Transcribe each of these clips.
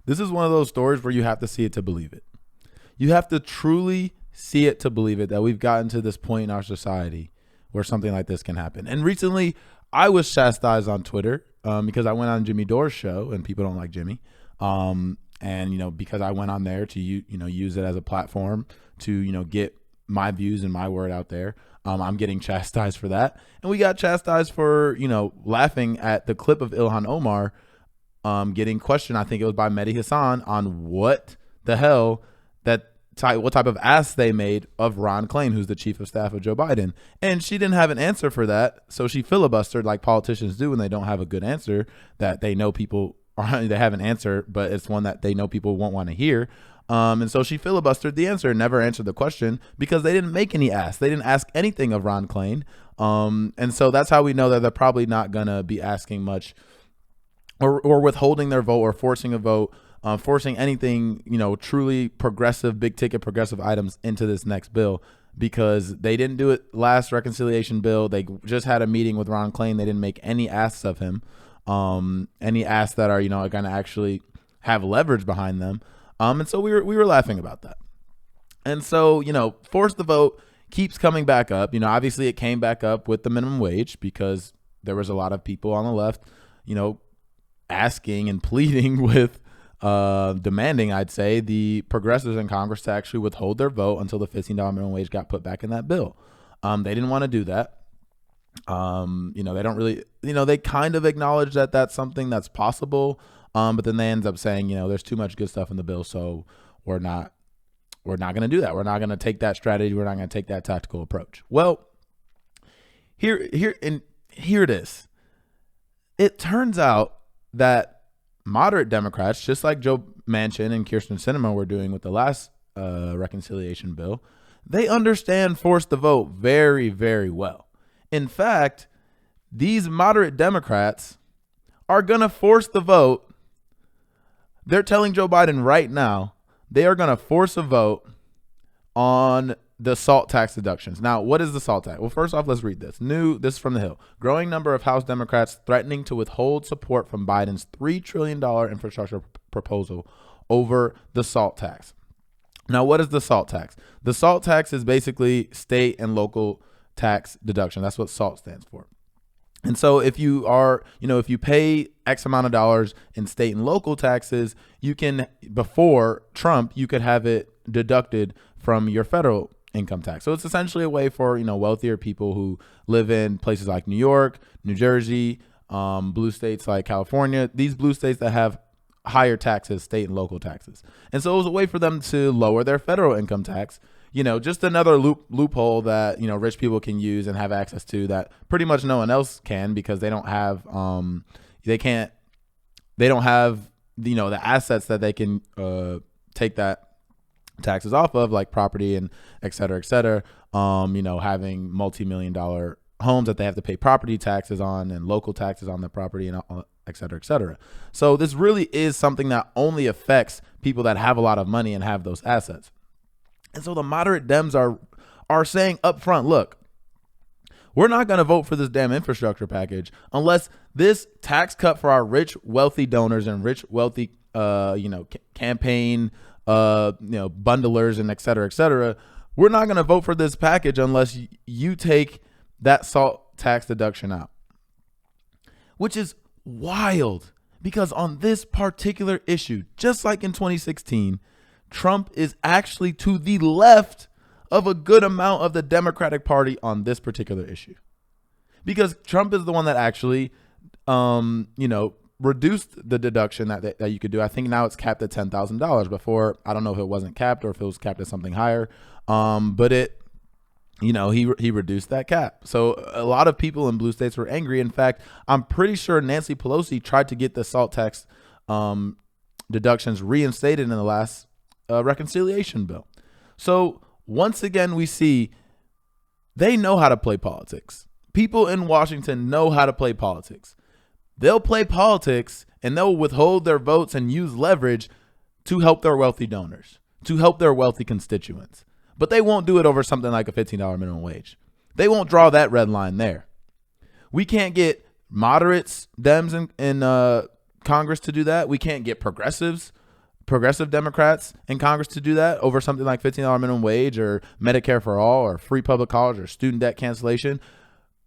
This is one of those stories where you have to see it to believe it. You have to truly see it to believe it, that we've gotten to this point in our society where something like this can happen. And recently, I was chastised on Twitter because I went on Jimmy Dore's show, and people don't like Jimmy. And, because I went on there to, use it as a platform to, get my views and my word out there. I'm getting chastised for that. And we got chastised for, laughing at the clip of Ilhan Omar getting questioned. I think it was by Mehdi Hassan on what the hell what type of ass they made of Ron Klain, who's the chief of staff of Joe Biden. And she didn't have an answer for that. So she filibustered like politicians do when they don't have a good answer that they know people they have an answer, but it's one that they know people won't want to hear. And so she filibustered the answer and never answered the question because they didn't make any ask. They didn't ask anything of Ron Klain. And so that's how we know that they're probably not going to be asking much or withholding their vote or forcing a vote, forcing anything, truly progressive, big ticket progressive items into this next bill, because they didn't do it last reconciliation bill. They just had a meeting with Ron Klain. They didn't make any asks of him, any asks that are, going to actually have leverage behind them. And so we were laughing about that. And so, force the vote keeps coming back up. Obviously it came back up with the minimum wage because there was a lot of people on the left, asking and pleading with, demanding, I'd say, the progressives in Congress to actually withhold their vote until the $15 minimum wage got put back in that bill. They didn't want to do that. They don't really, they kind of acknowledge that that's something that's possible. But then they end up saying, there's too much good stuff in the bill, so we're not going to do that. We're not going to take that strategy. We're not going to take that tactical approach. Well, here it is. It turns out that moderate Democrats, just like Joe Manchin and Kyrsten Sinema were doing with the last reconciliation bill, they understand force the vote very, very well. In fact, these moderate Democrats are going to force the vote. They're telling Joe Biden right now they are going to force a vote on the SALT tax deductions. Now, what is the SALT tax? Well, first off, let's read this. This is from The Hill. Growing number of House Democrats threatening to withhold support from Biden's $3 trillion infrastructure proposal over the SALT tax. Now, what is the SALT tax? The SALT tax is basically state and local tax deduction. That's what SALT stands for. And so if you are, if you pay X amount of dollars in state and local taxes, you can, before Trump, you could have it deducted from your federal income tax. So it's essentially a way for, wealthier people who live in places like New York, New Jersey, blue states like California, these blue states that have higher taxes, state and local taxes. And so it was a way for them to lower their federal income tax. Just another loophole that, rich people can use and have access to that pretty much no one else can, because they don't have, the assets that they can take that taxes off of, like property and et cetera, having multi-million-dollar homes that they have to pay property taxes on and local taxes on their property and et cetera, et cetera. So this really is something that only affects people that have a lot of money and have those assets. And so the moderate Dems are saying up front, look, we're not going to vote for this damn infrastructure package unless this tax cut for our rich, wealthy donors and rich, wealthy, campaign, bundlers and et cetera, we're not going to vote for this package unless you take that SALT tax deduction out, which is wild, because on this particular issue, just like in 2016, Trump is actually to the left of a good amount of the Democratic Party on this particular issue, because Trump is the one that actually, reduced the deduction that you could do. I think now it's capped at $10,000. Before, I don't know if it wasn't capped or if it was capped at something higher. But he reduced that cap. So a lot of people in blue states were angry. In fact, I'm pretty sure Nancy Pelosi tried to get the SALT tax deductions reinstated in the last reconciliation bill. So once again, we see they know how to play politics. People in Washington know how to play politics. They'll play politics and they'll withhold their votes and use leverage to help their wealthy donors, to help their wealthy constituents. But they won't do it over something like a $15 minimum wage. They won't draw that red line there. We can't get moderates, Dems in Congress to do that. We can't get progressives progressive Democrats in Congress to do that over something like $15 minimum wage or Medicare for all or free public college or student debt cancellation.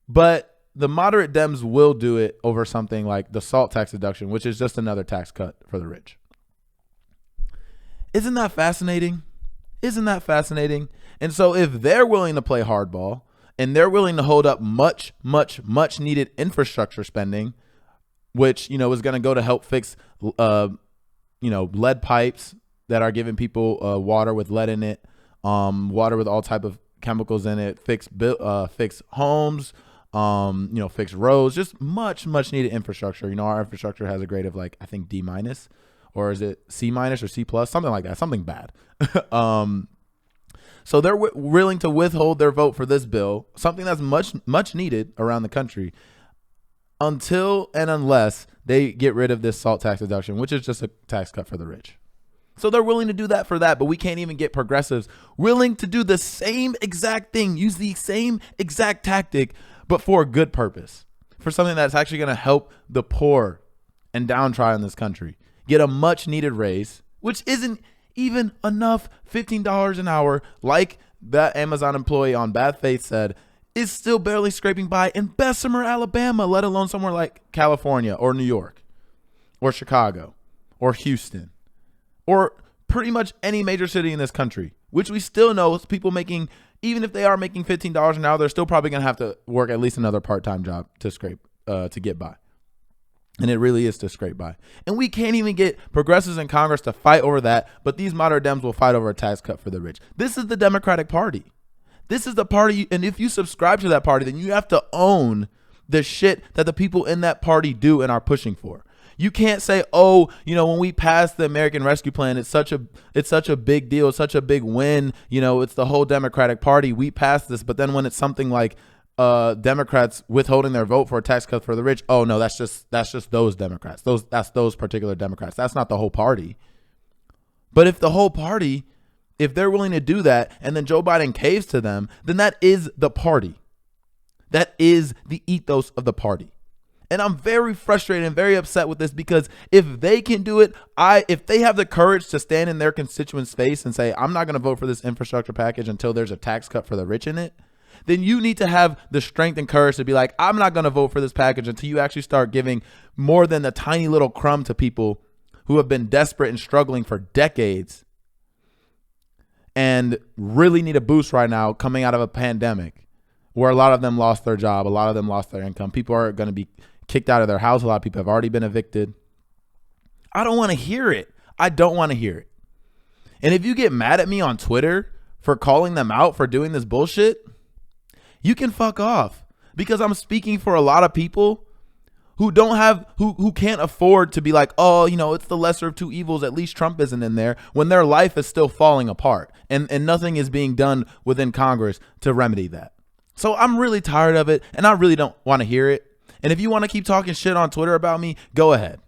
But the moderate Dems will do it over something like the SALT tax deduction, which is just another tax cut for the rich. Isn't that fascinating? Isn't that fascinating? And so if they're willing to play hardball and they're willing to hold up much, much, much needed infrastructure spending, which, is going to go to help fix, lead pipes that are giving people water with lead in it, water with all type of chemicals in it, fix homes, fix roads, just much, much needed infrastructure. Our infrastructure has a grade of I think D-, or is it C- or C+, something like that, something bad. So they're willing to withhold their vote for this bill, something that's much, much needed around the country, until and unless they get rid of this SALT tax deduction, which is just a tax cut for the rich. So they're willing to do that for that, but we can't even get progressives willing to do the same exact thing, use the same exact tactic, but for a good purpose, for something that's actually going to help the poor and downtrodden in this country get a much needed raise, which isn't even enough. $15 an hour, like that Amazon employee on bad faith said, is still barely scraping by in Bessemer, Alabama, let alone somewhere like California or New York or Chicago or Houston or pretty much any major city in this country, which we still know people making, even if they are making $15 an hour, they're still probably going to have to work at least another part-time job to scrape, to get by. And it really is to scrape by. And we can't even get progressives in Congress to fight over that, but these moderate Dems will fight over a tax cut for the rich. This is the Democratic Party. This is the party, and if you subscribe to that party, then you have to own the shit that the people in that party do and are pushing for. You can't say, when we passed the American Rescue Plan, it's such a big deal, it's such a big win. It's the whole Democratic Party. We passed this, but then when it's something like Democrats withholding their vote for a tax cut for the rich, oh no, that's just those Democrats. That's those particular Democrats. That's not the whole party. But if the whole party, if they're willing to do that and then Joe Biden caves to them, then that is the party. That is the ethos of the party. And I'm very frustrated and very upset with this, because if they can do it, if they have the courage to stand in their constituents' face and say, I'm not going to vote for this infrastructure package until there's a tax cut for the rich in it, then you need to have the strength and courage to be like, I'm not going to vote for this package until you actually start giving more than a tiny little crumb to people who have been desperate and struggling for decades and really need a boost right now coming out of a pandemic where a lot of them lost their job. A lot of them lost their income. People are going to be kicked out of their house. A lot of people have already been evicted. I don't want to hear it. I don't want to hear it. And if you get mad at me on Twitter for calling them out for doing this bullshit, you can fuck off, because I'm speaking for a lot of people who don't have, who can't afford to be like, it's the lesser of two evils. At least Trump isn't in there, when their life is still falling apart and nothing is being done within Congress to remedy that. So I'm really tired of it, and I really don't want to hear it. And if you want to keep talking shit on Twitter about me, go ahead.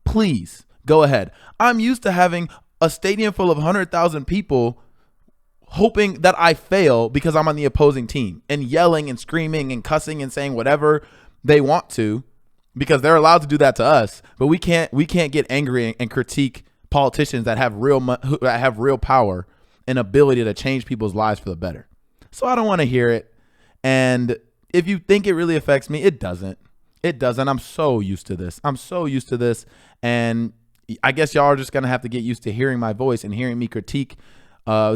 Please go ahead. I'm used to having a stadium full of 100,000 people hoping that I fail because I'm on the opposing team, and yelling and screaming and cussing and saying whatever they want to, because they're allowed to do that to us. But we can't get angry and critique politicians that have real power and ability to change people's lives for the better. So I don't want to hear it. And if you think it really affects me, it doesn't. It doesn't. I'm so used to this. And I guess y'all are just going to have to get used to hearing my voice and hearing me critique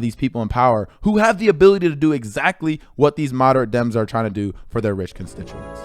these people in power who have the ability to do exactly what these moderate Dems are trying to do for their rich constituents.